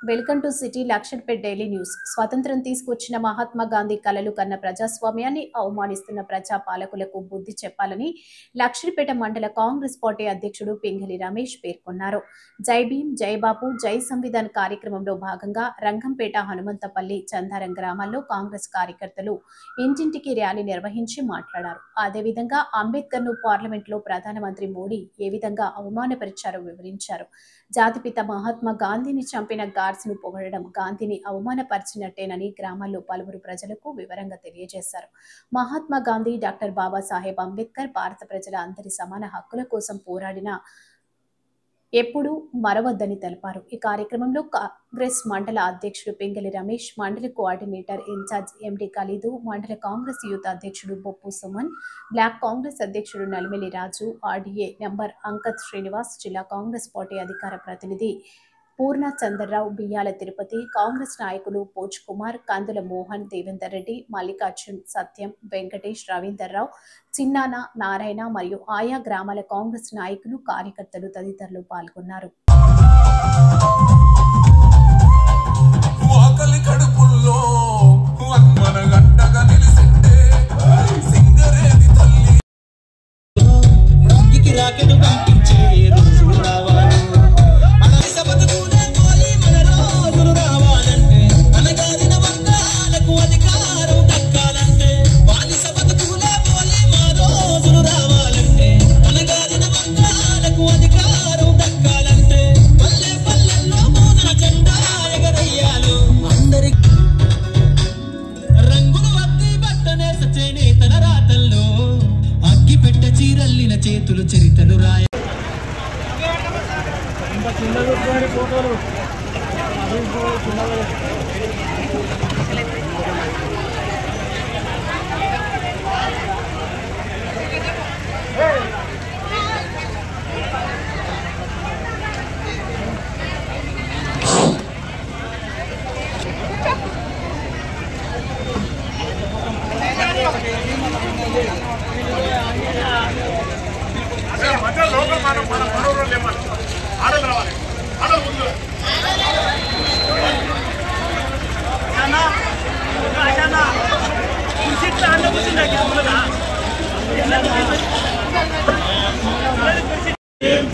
Welcome to city Lakshanpet daily news. స్వాతంత్ర్యం తీసుకొచ్చిన మహాత్మా గాంధీ కలలు కన్న ప్రజాస్వామ్యాన్ని అవమానిస్తున్న ప్రజా పాలకులకు బుద్ధి చెప్పాలని లక్షన్పేట మండల కాంగ్రెస్ పార్టీ అధ్యక్షుడు పింగళి రమేష్ పేర్కొన్నారు. జై భీమ్, జై బాపు, జై సంవిధాన్ కార్యక్రమంలో భాగంగా రంగంపేట, హనుమంతపల్లి, చందారం గ్రామాల్లో కాంగ్రెస్ కార్యకర్తలు ఇంటింటికి ర్యాలీ నిర్వహించి మాట్లాడారు. అదేవిధంగా అంబేద్కర్ ను పార్లమెంట్ లో ప్రధానమంత్రి మోడీ ఏ విధంగా అవమానపరిచారో వివరించారు. జాతిపిత మహాత్మా గాంధీని చంపిన గాడ్స్ ను పొగడడం గాంధీని అవమానపరిచినట్టేనని గ్రామాల్లో పలువురు ప్రజలకు వివరంగా తెలియజేశారు. మహాత్మా గాంధీ, డాక్టర్ బాబాసాహెబ్ అంబేద్కర్ భారత ప్రజల అందరి సమాన హక్కుల కోసం పోరాడిన ఎప్పుడూ మరవద్దని తెలిపారు. ఈ కార్యక్రమంలో కాంగ్రెస్ మండల అధ్యక్షుడు పింగళి రమేష్, మండల కోఆర్డినేటర్ ఇన్ఛార్జ్ ఎండి ఖలీదు, మండల కాంగ్రెస్ యూత్ అధ్యక్షుడు బొప్పు సుమన్, బ్లాక్ కాంగ్రెస్ అధ్యక్షుడు నలిమిలి రాజు, ఆర్డీఏ నంబర్ అంకత్ శ్రీనివాస్, జిల్లా కాంగ్రెస్ పార్టీ అధికార ప్రతినిధి పూర్ణ చంద్రరావు, బియ్యాల తిరుపతి, కాంగ్రెస్ నాయకులు పోచ్ కుమార్, కందుల మోహన్, దేవేందర్ రెడ్డి, మల్లికార్జున్, సత్యం, వెంకటేష్, రవీందర్ రావు, చిన్నాన, నారాయణ మరియు ఆయా గ్రామాల కాంగ్రెస్ నాయకులు, కార్యకర్తలు తదితరులు పాల్గొన్నారు. చేతులు చరితలు రాయ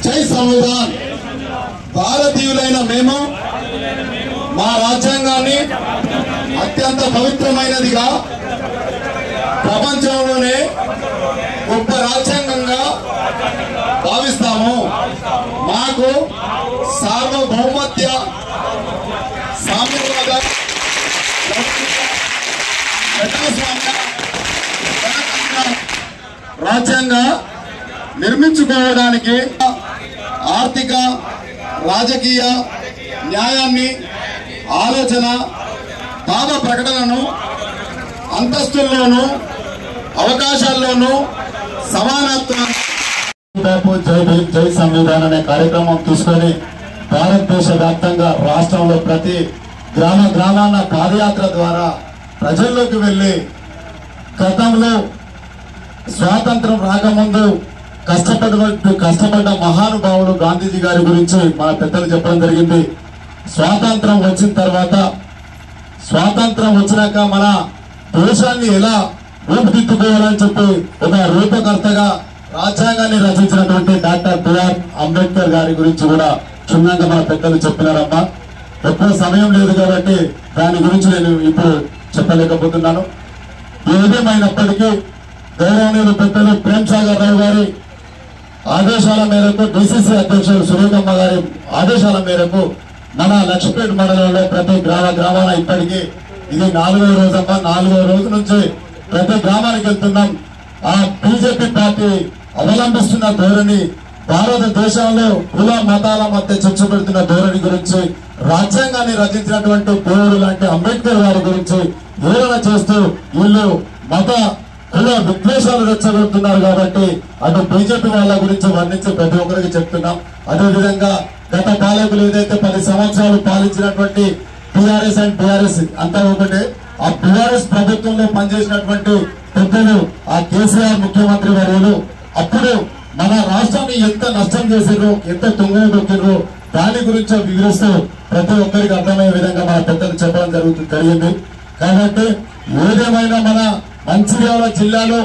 జై సంవిధాన్. భారతీయులైన మేము మా రాజ్యాంగాన్ని అత్యంత పవిత్రమైనదిగా, ప్రపంచంలోనే గొప్ప రాజ్యాంగంగా భావిస్తాము. మాకు సార్వభౌమత్య, సామ్యవాద, ప్రజాస్వామ్య, గణతంత్ర రాజ్యాంగ నిర్మించుకోవడానికి ఆర్థిక, రాజకీయ న్యాయాన్ని, ఆలోచన, భావ ప్రకటనను, అంతస్తుల్లోనూ అవకాశాల్లోనూ సమానత్వాన్ని జై భీమ్, జై సంవిధాన్ అనే కార్యక్రమం తీసుకొని భారతదేశ వ్యాప్తంగా రాష్ట్రంలో ప్రతి గ్రామాన పాదయాత్ర ద్వారా ప్రజల్లోకి వెళ్లి గతంలో స్వాతంత్రం రాకముందు కష్టపడ్డ మహానుభావులు గాంధీజీ గారి గురించి మన పెద్దలు చెప్పడం జరిగింది. స్వాతంత్రం వచ్చిన తర్వాత, స్వాతంత్రం వచ్చినాక మన దేశాన్ని ఎలా రూపుదిద్దుకోవాలని చెప్పి ఒక రూపకర్తగా రాజ్యాంగాన్ని రచించినటువంటి డాక్టర్ బిఆర్ అంబేద్కర్ గారి గురించి కూడా క్షుణ్ణంగా మన పెద్దలు చెప్పినారమ్మా. ఎక్కువ సమయం లేదు కాబట్టి దాని గురించి నేను ఇప్పుడు చెప్పలేకపోతున్నాను. ఏదేమైనప్పటికీ గౌరవనీయులు పెద్దలు ప్రేమ్ సాగర్ రావు గారి ఆదేశాల మేరకు, డిసిసి అధ్యక్షులు సురేఖమ్మ గారి ఆదేశాల మేరకు మన లక్షపేట మండలంలో ప్రతి గ్రామాన ఇప్పటికీ ఇది 4వ రోజమ్మా. 4వ రోజు నుంచి ప్రతి గ్రామానికి వెళ్తున్నాం. ఆ బీజేపీ పార్టీ అవలంబిస్తున్న ధోరణి, భారతదేశంలో కుల మతాల మధ్య చర్చ పెడుతున్న ధోరణి గురించి, రాజ్యాంగాన్ని రచించినటువంటి దేవుడు లాంటి అంబేద్కర్ గారి గురించి వివరణ చేస్తూ వీళ్ళు మత కుల విద్వేషాలు రెచ్చగొడుతున్నారు. కాబట్టి అటు బీజేపీ వాళ్ళ గురించి వర్ణించి ప్రతి ఒక్కరికి చెప్తున్నాం. అదేవిధంగా గత పాలకులు ఏదైతే 10 సంవత్సరాలు పాలించినటువంటి టీఆర్ఎస్ అండ్ టీఆర్ఎస్ అంతా ఒకటే. ఆ టీఆర్ఎస్ ప్రభుత్వంలో పనిచేసినటువంటి పెద్దలు, ఆ కేసీఆర్ ముఖ్యమంత్రి వర్యులు అప్పుడు మన రాష్ట్రాన్ని ఎంత నష్టం చేసారో, ఎంత తుంగలు దొక్కిరో దాని గురించి వివరిస్తూ ప్రతి ఒక్కరికి అర్థమయ్యే విధంగా మన పెద్దలు చెప్పడం జరిగింది. కాబట్టి ఏదేమైనా మన మంచిర్యాల జిల్లాలో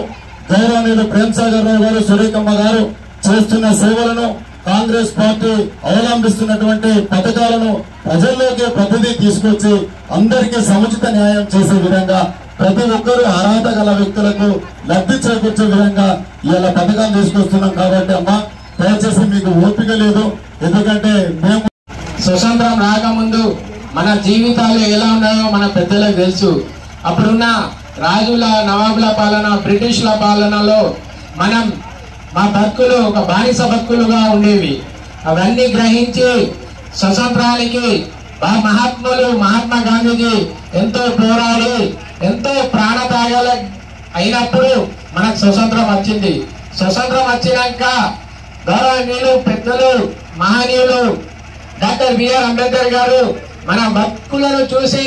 గౌరవనీయులు ప్రేమ్సాగర్ రావు గారు, సురేఖమ్మ గారు చేస్తున్న సేవలను, కాంగ్రెస్ పార్టీ అవలంబిస్తున్నటువంటి పథకాలను ప్రజల్లోకి ప్రతిదీ తీసుకొచ్చి అందరికీ సముచిత న్యాయం చేసే విధంగా ప్రతి ఒక్కరూ అర్హత గల వ్యక్తులకు లబ్ధి చేకూర్చే విధంగా ఇలా పథకాలు తీసుకొస్తున్నాం. కాబట్టి అమ్మా దయచేసి మీకు ఓపిక లేదు, ఎందుకంటే మేము స్వతంత్రం రాకముందు మన జీవితాలు ఎలా ఉన్నాయో మన పెద్దలకు తెలుసు. అప్పుడున్న రాజుల, నవాబుల పాలన, బ్రిటిష్ల పాలనలో మా బతుకులు ఒక బానిస బతుకులుగా ఉండేవి. అవన్నీ గ్రహించి స్వతంత్రానికి మహాత్మా గాంధీజీ ఎంతో పోరాడి ఎంతో ప్రాణత్యాగాలు అయినప్పుడు మనకు స్వతంత్రం వచ్చింది. స్వతంత్రం వచ్చినాక గౌరవనీయులు పెద్దలు మహనీయులు డాక్టర్ బిఆర్ అంబేద్కర్ గారు మన బతుకులను చూసి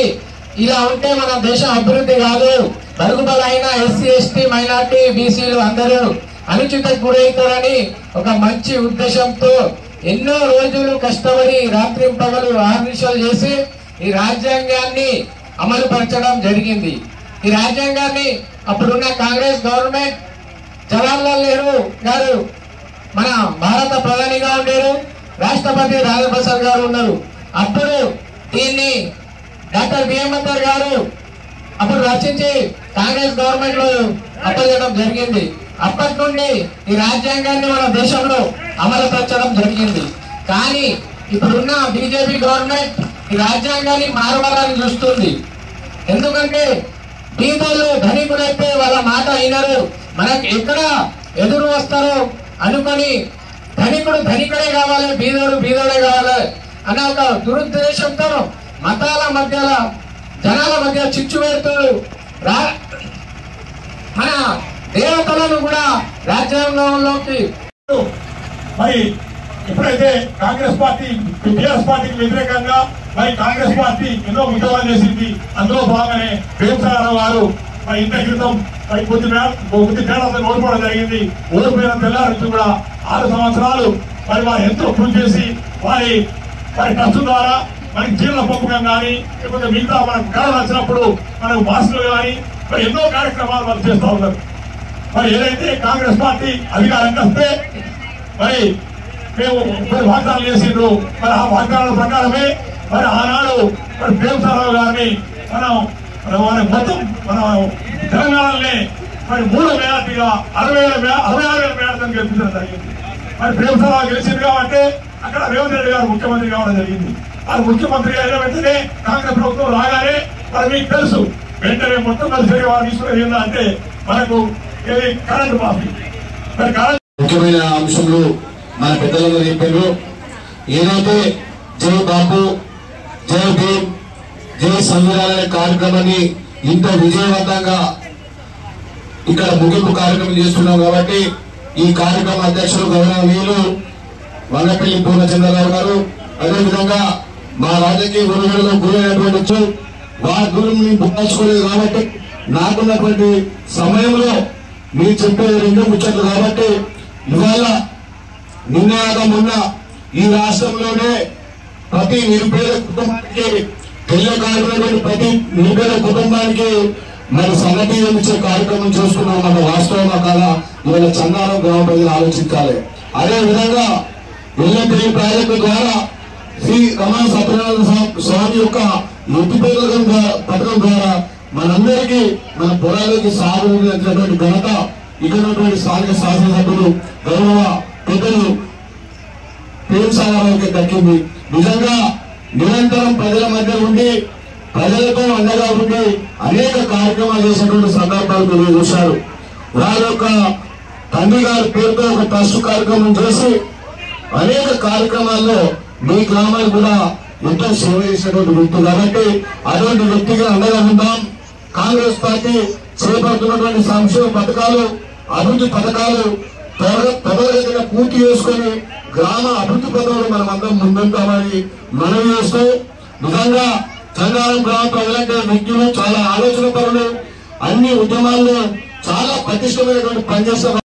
ఇలా ఉంటే మన దేశం అభివృద్ధి కాదు, బడుగుబలైన ఎస్సీ, ఎస్టీ, మైనార్టీ, బీసీలు అందరూ అనుచితకు గురవుతారని ఒక మంచి ఉద్దేశంతో ఎన్నో రోజులు కష్టపడి రాత్రింపగలు ఆహర్నిశలు చేసి ఈ రాజ్యాంగాన్ని అమలు పరచడం జరిగింది. ఈ రాజ్యాంగాన్ని అప్పుడున్న కాంగ్రెస్ గవర్నమెంట్ జవహర్లాల్ నెహ్రూ గారు మన భారత ప్రధానిగా ఉండేరు, రాష్ట్రపతి రాజేంద్ర ప్రసాద్ గారు ఉన్నారు. అప్పుడు దీన్ని డాక్టర్ బిఆర్ అంబేద్కర్ గారు అప్పుడు రచించి కాంగ్రెస్ గవర్నమెంట్ లో అప్పచెప్పడం జరిగింది. అప్పటి నుండి ఈ రాజ్యాంగాన్ని మన దేశంలో అమలు పరచడం జరిగింది. కానీ ఇప్పుడున్న బీజేపీ గవర్నమెంట్ ఈ రాజ్యాంగాన్ని మారవాలని చూస్తుంది. ఎందుకంటే బీదోళ్ళు ధనికులైతే వాళ్ళ మాట అయినారు, మనకు ఎక్కడ ఎదురు వస్తారో అనుకొని ధనికుడు ధనికుడే కావాలి, బీదోడు బీదోడే కావాలి అన్న ఒక దురుద్దేశంతో మతాల మధ్యలో జనాల మధ్య చిచ్చు పెడుతూ మన దేవతలను కూడా రాజ్యాంగంలోకి మరి ఎప్పుడైతే కాంగ్రెస్ పార్టీ టీఆర్ఎస్ పార్టీకి వ్యతిరేకంగా మరి కాంగ్రెస్ పార్టీ ఎన్నో ఉద్యమాలు చేసింది. అందులో భాగంగానే ప్రేమ్సాగర్ గారు మరి ఇంత క్రితం మరి కొద్ది తేడాతో ఓడిపోవడం జరిగింది. ఓడిపోయిన తెల్లారి కూడా 6 సంవత్సరాలు మరి వారు ఎంతో కృషి చేసి వారి ట్రస్ట్ ద్వారా మనకి జీవన పంపకం కానీ లేకపోతే మిగతా మనకు కరోనా వచ్చినప్పుడు మనకు మాస్కులు కానీ మరి ఎన్నో కార్యక్రమాలు వాళ్ళు చేస్తూ ఉన్నారు. మరి ఏదైతే కాంగ్రెస్ పార్టీ అధికారంగా వస్తే మరి మేము వాగ్దానాలు చేసిండ్రు. మరి ఆ వాగ్దానాల ప్రకారమే మరి ఆనాడు మరి ప్రేమ్సాగర్ గారిని మనం మొత్తం మన తెలంగాణలోనే మరి 3వ మేయర్గా 66,000 మేయర్తో గెలిపించడం జరిగింది. మరి ప్రేమ్సాగర్ గెలిచింది కాబట్టి అక్కడ రేవంత్ రెడ్డి గారు ముఖ్యమంత్రి కావడం జరిగింది. అది ముఖ్యమంత్రి అయిన వెంటనే కాంగ్రెస్ ప్రభుత్వం రాగానే మరి మీకు తెలుసు వెంటనే మొట్టమొదటిసారి వారు తీసుకునేది ఏంటంటే మనకు కరెంటు మాఫీ. మరి ముఖ్యమైన అంశంలో మన పెద్దలందరూ చెప్పారు. ఏదైతే జై బాపు, జై భీమ్, జై సంవిధాన అనే కార్యక్రమాన్ని ఇంత విజయవంతంగా ఇక్కడ ముగింపు కార్యక్రమం చేస్తున్నాం. కాబట్టి ఈ కార్యక్రమ అధ్యక్షులు గౌరవనీయులు వంగపల్లి పూర్ణచంద్రరావు గారు, అదేవిధంగా మా రాజకీయ గురువులలో గురైనటువంటి వారి గురువుని బుక్కించుకోలేదు. కాబట్టి నాకున్నటువంటి సమయంలో మీరు చెప్పే 2 ముచ్చట్లు. కాబట్టి ఇవాళ మొన్న ఈ రాష్ట్రంలోనే ప్రతి నిరుపేద కుటుంబానికి పెళ్లి ప్రతి నిరుపేద కుటుంబానికి మరి సన్నటి ఇచ్చే కార్యక్రమం చేసుకున్నాం. మన వాస్తవంగా కాదా ఇవాళ చందారం గ్రామ ప్రజలు ఆలోచించాలి. అదే విధంగా ఎల్లంపల్లి ప్రాజెక్టు ద్వారా శ్రీ రమణ సత్యనారాయణ స్వామి యొక్క ఎత్తి పథకం ద్వారా మనందరికీ మన పొలాలకి సాగు అందించినటువంటి ఘనత ఇక్కడ ఉన్నటువంటి స్థానిక శాసనసభ్యులు గౌరవ పెద్దలు ప్రేమ్సాగర్కి దక్కింది. నిజంగా నిరంతరం ప్రజల మధ్య ఉండి ప్రజలతో అండగా ఉండి అనేక కార్యక్రమాలు చేసినటువంటి సందర్భాలు మీరు చూశారు. వారి యొక్క తండ్రి గారి పేరుతో ఒక ట్రస్ట్ కార్యక్రమం చేసి అనేక కార్యక్రమాల్లో మీ గ్రామాలు కూడా ఎంతో సేవ చేసినటువంటి వ్యక్తి. కాబట్టి అటువంటి వ్యక్తిగా అండగా ఉందాం. కాంగ్రెస్ పార్టీ చేపడుతున్నటువంటి సంక్షేమ పథకాలు, అభివృద్ధి పథకాలు త్వరగా పూర్తి చేసుకుని గ్రామ అభివృద్ధి పథకాలు మనం అందరం ముందుంటామని మనవి చేస్తూ, నిజంగా చంద్రారం గ్రామ ప్రజలంటే వ్యక్తులు చాలా ఆలోచన పరులు, అన్ని ఉద్యమాల్లో చాలా పటిష్టమైనటువంటి పనిచేస్తారు.